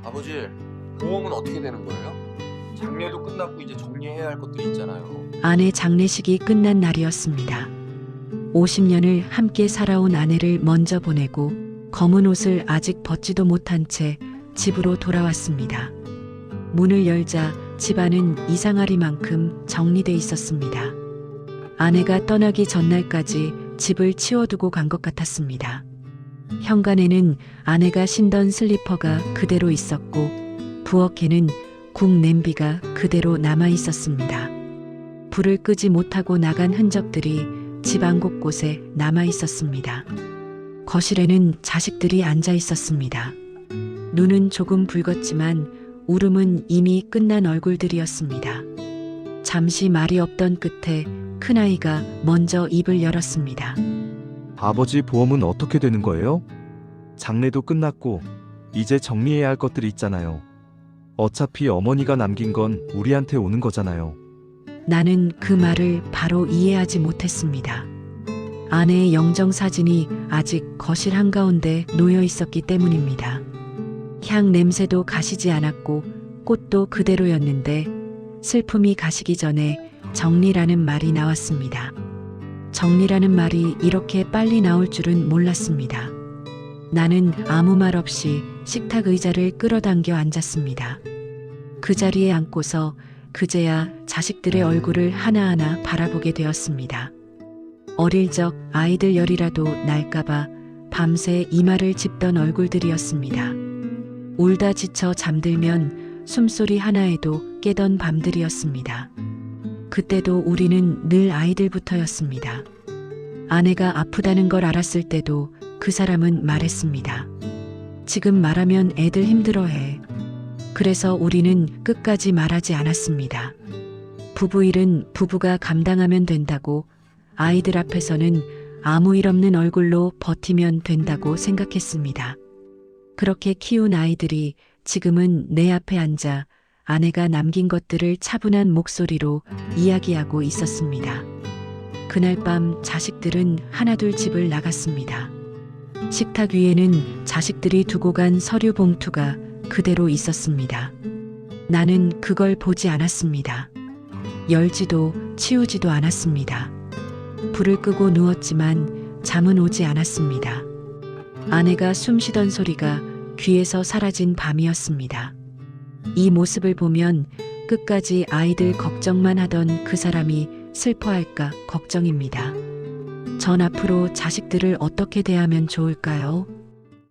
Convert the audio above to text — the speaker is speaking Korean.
아버지, 보험은 어떻게 되는 거예요? 장례도 끝났고 이제 정리해야 할 것들이 있잖아요. 아내 장례식이 끝난 날이었습니다. 50년을 함께 살아온 아내를 먼저 보내고 검은 옷을 아직 벗지도 못한 채 집으로 돌아왔습니다. 문을 열자 집안은 이상하리만큼 정리돼 있었습니다. 아내가 떠나기 전날까지 집을 치워두고 간 것 같았습니다. 현관에는 아내가 신던 슬리퍼가 그대로 있었고 부엌에는 국 냄비가 그대로 남아 있었습니다. 불을 끄지 못하고 나간 흔적들이 집안 곳곳에 남아 있었습니다. 거실에는 자식들이 앉아 있었습니다. 눈은 조금 붉었지만 울음은 이미 끝난 얼굴들이었습니다. 잠시 말이 없던 끝에 큰아이가 먼저 입을 열었습니다. 아버지 보험은 어떻게 되는 거예요? 장례도 끝났고 이제 정리해야 할 것들이 있잖아요. 어차피 어머니가 남긴 건 우리한테 오는 거잖아요. 나는 그 말을 바로 이해하지 못했습니다. 아내의 영정사진이 아직 거실 한가운데 놓여 있었기 때문입니다. 향 냄새도 가시지 않았고 꽃도 그대로였는데 슬픔이 가시기 전에 정리라는 말이 나왔습니다. 정리라는 말이 이렇게 빨리 나올 줄은 몰랐습니다. 나는 아무 말 없이 식탁 의자를 끌어당겨 앉았습니다. 그 자리에 앉고서 그제야 자식들의 얼굴을 하나하나 바라보게 되었습니다. 어릴 적 아이들 열이라도 날까봐 밤새 이마를 짚던 얼굴들이었습니다. 울다 지쳐 잠들면 숨소리 하나에도 깨던 밤들이었습니다. 그때도 우리는 늘 아이들부터였습니다. 아내가 아프다는 걸 알았을 때도 그 사람은 말했습니다. 지금 말하면 애들 힘들어해. 그래서 우리는 끝까지 말하지 않았습니다. 부부 일은 부부가 감당하면 된다고, 아이들 앞에서는 아무 일 없는 얼굴로 버티면 된다고 생각했습니다. 그렇게 키운 아이들이 지금은 내 앞에 앉아 아내가 남긴 것들을 차분한 목소리로 이야기하고 있었습니다. 그날 밤 자식들은 하나둘 집을 나갔습니다. 식탁 위에는 자식들이 두고 간 서류 봉투가 그대로 있었습니다. 나는 그걸 보지 않았습니다. 열지도 치우지도 않았습니다. 불을 끄고 누웠지만 잠은 오지 않았습니다. 아내가 숨 쉬던 소리가 귀에서 사라진 밤이었습니다. 이 모습을 보면 끝까지 아이들 걱정만 하던 그 사람이 슬퍼할까 걱정입니다. 전 앞으로 자식들을 어떻게 대하면 좋을까요?